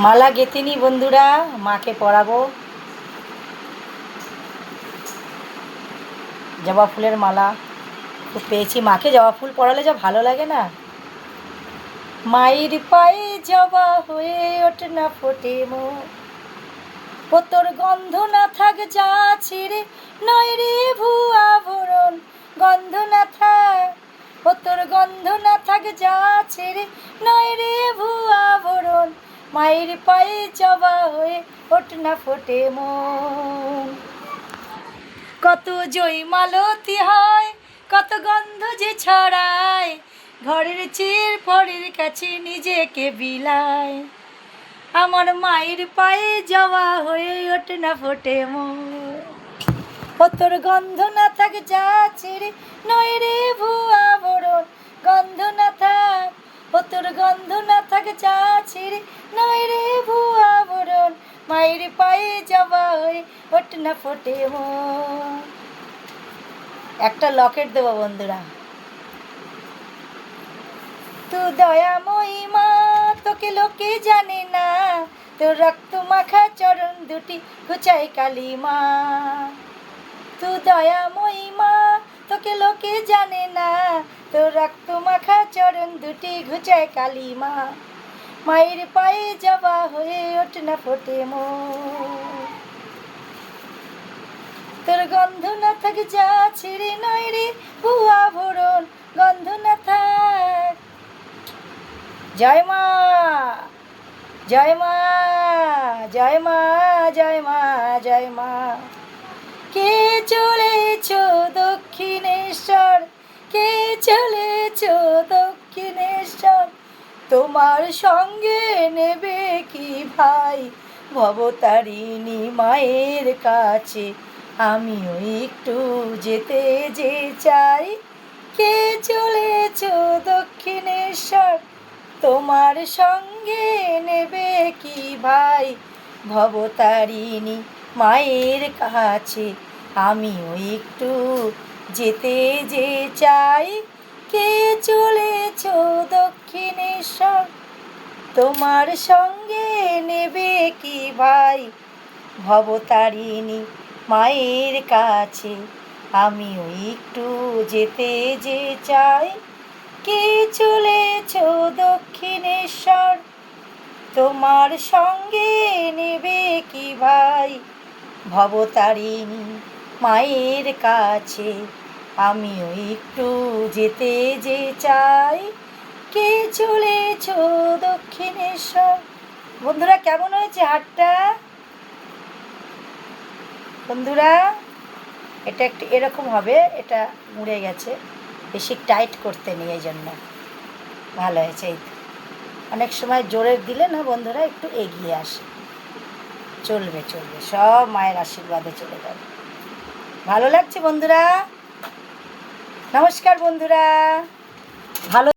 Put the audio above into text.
মালা গেঁথিনি বন্ধুরা, মাকে পরাবো। জবা ফুলের মালা তো পেয়েছি, মাকে জবা ফুল পরালে যা ভালো লাগে না। মায়ের পায়ে জবা হয়ে ওঠ না ফোটে মো, ও তোর গন্ধ না থাক যা ছিঁড়ে নয় রে ভুয়া ভরণ। গন্ধ না থাক, ও তোর গন্ধ না থাক যা ছেড়ে নয় রে ভুয়া ভরণ। মায়ের পায়ে জবা হয়ে ওঠ না ফোটে মন। কত জয়মালতি হয়, কত গন্ধ যে ছড়ায়, ঘরের চের পরের কাছে নিজেকে বিলায়। আমার মায়ের পায়ে জবা হয়ে ওঠ না ফোটে মন, ও তোর গন্ধ না থাক যা ছেড়ে নয় রে ভুয়া ভরণ। গন্ধ না থাক, ও তোর গন্ধ না থাক যা ছেড়ে নয় রে ভুয়া ভরণ। মায়ের পায়ে জবা হয়ে ওঠ না ফোটে মন। একটা লকেট দেবো বন্ধুরা। তু দয়াময়ী মা, তোকে লোকে জানে না, তোর রক্ত মাখা চরণ দুটি ঘুচাই কালী মা। তু দয়াময়ী মা, তোকে লোকে জানে না, তোর রক্ত মাখা চরণ দুটি ঘুচায় কালী মা। মায়ের পায়ে জবা হয়ে ওঠ না ফোটে মন, তোর গন্ধ না থাক যা ছেড়ে নয় রে ভুয়া ভরণ। গন্ধ না থাক। জয় মা, জয় মা, জয় মা, জয় মা, জয় মা। কে চলেছ দক্ষিণেশ্বর, কে চলেছ দক্ষিণেশ্বর, তোমার সঙ্গে নেবে কি ভাই ভবতারিণী মায়ের কাছে আমিও একটু যেতে যে চাই। কে চলেছ দক্ষিণেশ্বর, তোমার সঙ্গে নেবে কি ভাই ভবতারিণী মায়ের কাছে আমিও একটু যেতে যে চাই। কে চলেছ দক্ষিণেশ্বর, তোমার সঙ্গে নেবে কি ভাই ভবতারিণী মায়ের কাছে আমিও একটু যেতে যে চাই। কে চলেছ দক্ষিণেশ্বর, তোমার সঙ্গে নেবে কি ভাই ভবতারিণী মায়ের কাছে আমিও একটু যেতে যে চাই। কে চলেছ দক্ষিণেশ্বর। বন্ধুরা কেমন হয়েছে হাটটা বন্ধুরা? এটা একটু এরকম হবে, এটা মুড়ে গেছে, বেশি টাইট করতে নেই, এই জন্য ভালো হয়েছে। এই অনেক সময় জোরে দিলে না বন্ধুরা একটু এগিয়ে আসে। চলবে চলবে, সব মায়ের আশীর্বাদে চলে যাবে। ভালো লাগছে বন্ধুরা? নমস্কার বন্ধুরা। ভালো